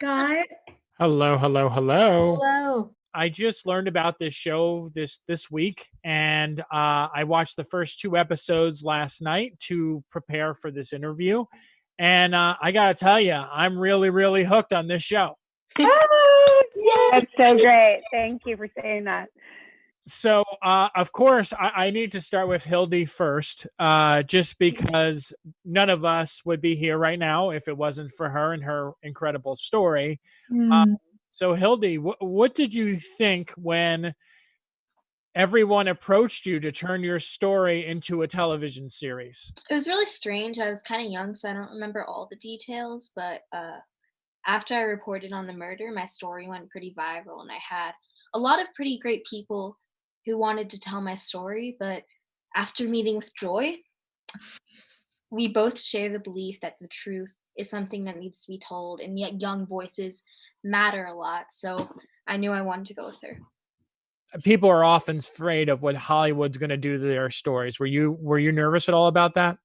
Scott. Hello, hello, hello. Hello. I just learned about this show this week, and I watched the first two episodes last night to prepare for this interview. And I gotta tell you, I'm really, really hooked on this show. Oh, That's so yay! great. Thank you for saying that. So, of course, I need to start with Hildy first, just because none of us would be here right now if it wasn't for her and her incredible story. Uh, Mm. so, Hildy, what did you think when everyone approached you to turn your story into a television series? It was really strange. I was kind of young, so I don't remember all the details, but after I reported on the murder, my story went pretty viral, and I had a lot of pretty great people who wanted to tell my story. But after meeting with Joy, we both share the belief that the truth is something that needs to be told, and yet young voices matter a lot. So I knew I wanted to go with her. People are often afraid of what Hollywood's going to do to their stories. Were you nervous at all about that?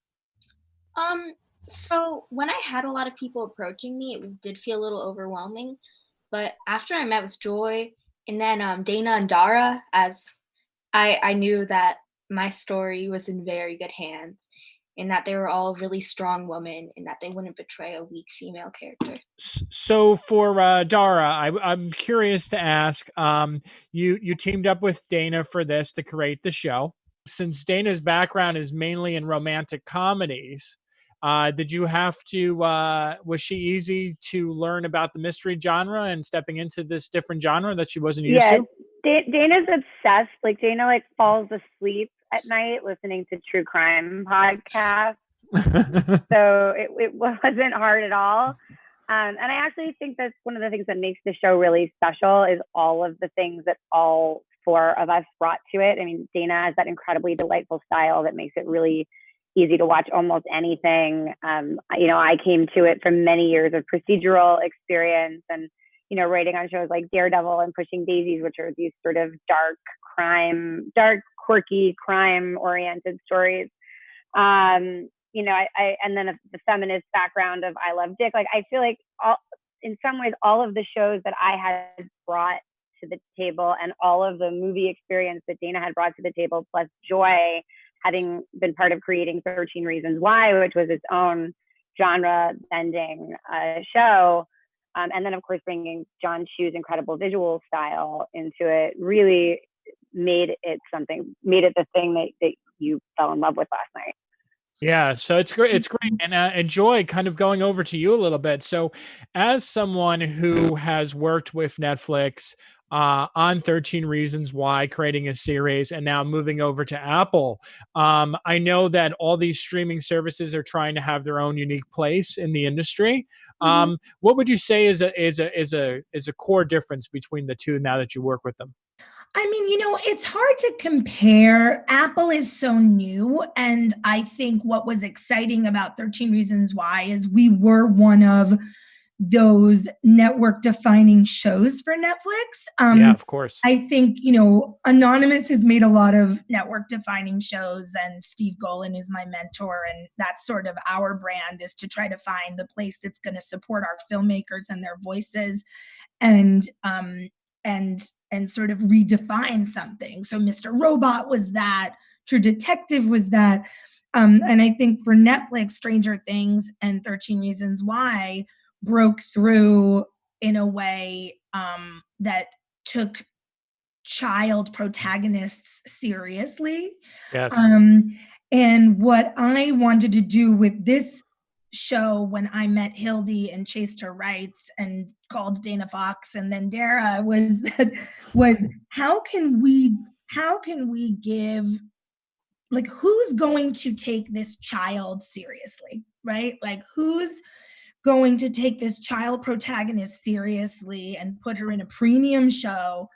So when I had a lot of people approaching me, it did feel a little overwhelming. But after I met with Joy and then Dana and Dara, as I knew that my story was in very good hands, and that they were all really strong women, and that they wouldn't betray a weak female character. So for Dara, I'm curious to ask. You teamed up with Dana for this to create the show. Since Dana's background is mainly in romantic comedies, did you have to? Was she easy to learn about the mystery genre and stepping into this different genre that she wasn't used Yeah, to? Dana's obsessed. Like Dana, falls asleep at night listening to true crime podcasts. So it wasn't hard at all. And I actually think that's one of the things that makes the show really special is all of the things that all four of us brought to it. I mean, Dana has that incredibly delightful style that makes it really easy to watch almost anything. I came to it from many years of procedural experience and, writing on shows like Daredevil and Pushing Daisies, which are these sort of quirky, crime-oriented stories. And then the feminist background of I Love Dick. I feel like in some ways, all of the shows that I had brought to the table and all of the movie experience that Dana had brought to the table, plus Joy having been part of creating 13 Reasons Why, which was its own genre-bending show. And then, of course, bringing John Chu's incredible visual style into it really made it the thing that you fell in love with last night. Yeah, so it's great. It's great, and Joy, kind of going over to you a little bit. So, as someone who has worked with Netflix on 13 Reasons Why, creating a series, and now moving over to Apple, I know that all these streaming services are trying to have their own unique place in the industry. What would you say is a core difference between the two now that you work with them? I mean, it's hard to compare. Apple is so new. And I think what was exciting about 13 Reasons Why is we were one of those network defining shows for Netflix. Yeah, of course. I think, Anonymous has made a lot of network defining shows, and Steve Golan is my mentor. And that's sort of our brand, is to try to find the place that's going to support our filmmakers and their voices and sort of redefine something. So Mr. Robot was that, True Detective was that. And I think for Netflix, Stranger Things and 13 Reasons Why broke through in a way that took child protagonists seriously. Yes. And what I wanted to do with this show when I met Hildy and chased her rights and called Dana Fox and then Dara was how can we give, who's going to take this child seriously, right? Who's going to take this child protagonist seriously and put her in a premium show,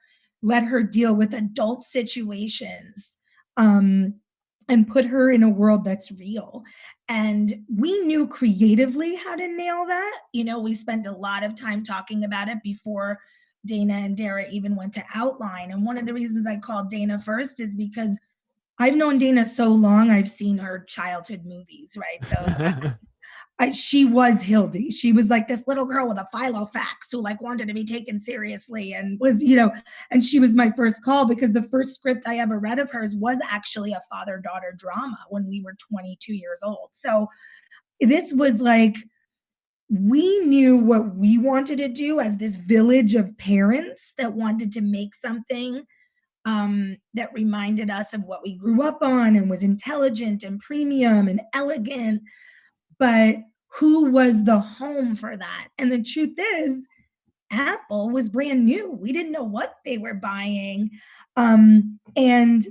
let her deal with adult situations, and put her in a world that's real. And we knew creatively how to nail that. We spent a lot of time talking about it before Dana and Dara even went to outline. And one of the reasons I called Dana first is because I've known Dana so long, I've seen her childhood movies, right? So she was Hildy. She was like this little girl with a Filofax who like wanted to be taken seriously and was, and she was my first call because the first script I ever read of hers was actually a father-daughter drama when we were 22 years old. So this was like, we knew what we wanted to do as this village of parents that wanted to make something that reminded us of what we grew up on and was intelligent and premium and elegant. But who was the home for that? And the truth is, Apple was brand new. We didn't know what they were buying. And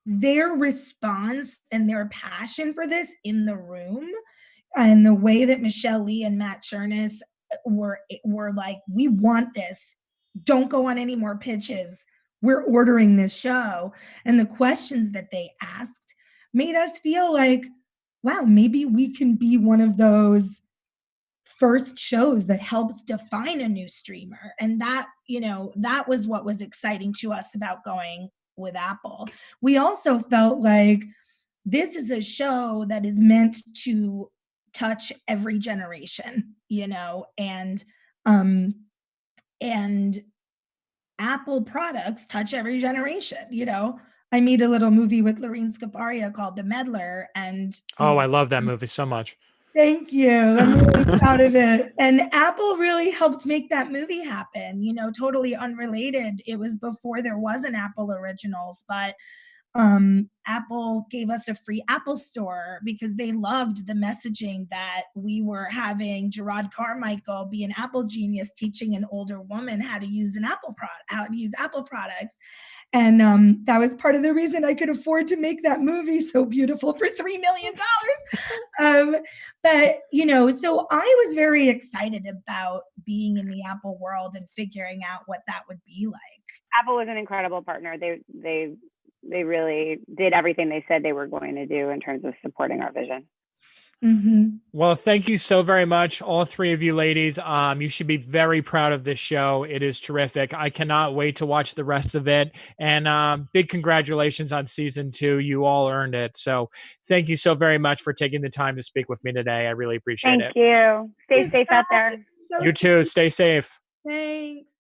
their response and their passion for this in the room, and the way that Michelle Lee and Matt Chernis were like, we want this. Don't go on any more pitches. We're ordering this show. And the questions that they asked made us feel like, wow, maybe we can be one of those first shows that helps define a new streamer. And that, that was what was exciting to us about going with Apple. We also felt like this is a show that is meant to touch every generation, and Apple products touch every generation. I made a little movie with Lorene Scafaria called The Meddler, and I love that movie so much. Thank you. I'm really proud of it. And Apple really helped make that movie happen, totally unrelated. It was before there was an Apple Originals, but Apple gave us a free Apple Store because they loved the messaging that we were having Gerard Carmichael be an Apple genius teaching an older woman how to use how to use Apple products. And that was part of the reason I could afford to make that movie so beautiful for $3 million. But, so I was very excited about being in the Apple world and figuring out what that would be like. Apple was an incredible partner. They really did everything they said they were going to do in terms of supporting our vision. Mm-hmm. Well, thank you so very much, all three of you ladies. You should be very proud of this show. It is terrific. I cannot wait to watch the rest of it. And big congratulations on season 2. You all earned it. So thank you so very much for taking the time to speak with me today. I really appreciate it. Thank you. Stay safe out there. You too. Stay safe. Thanks.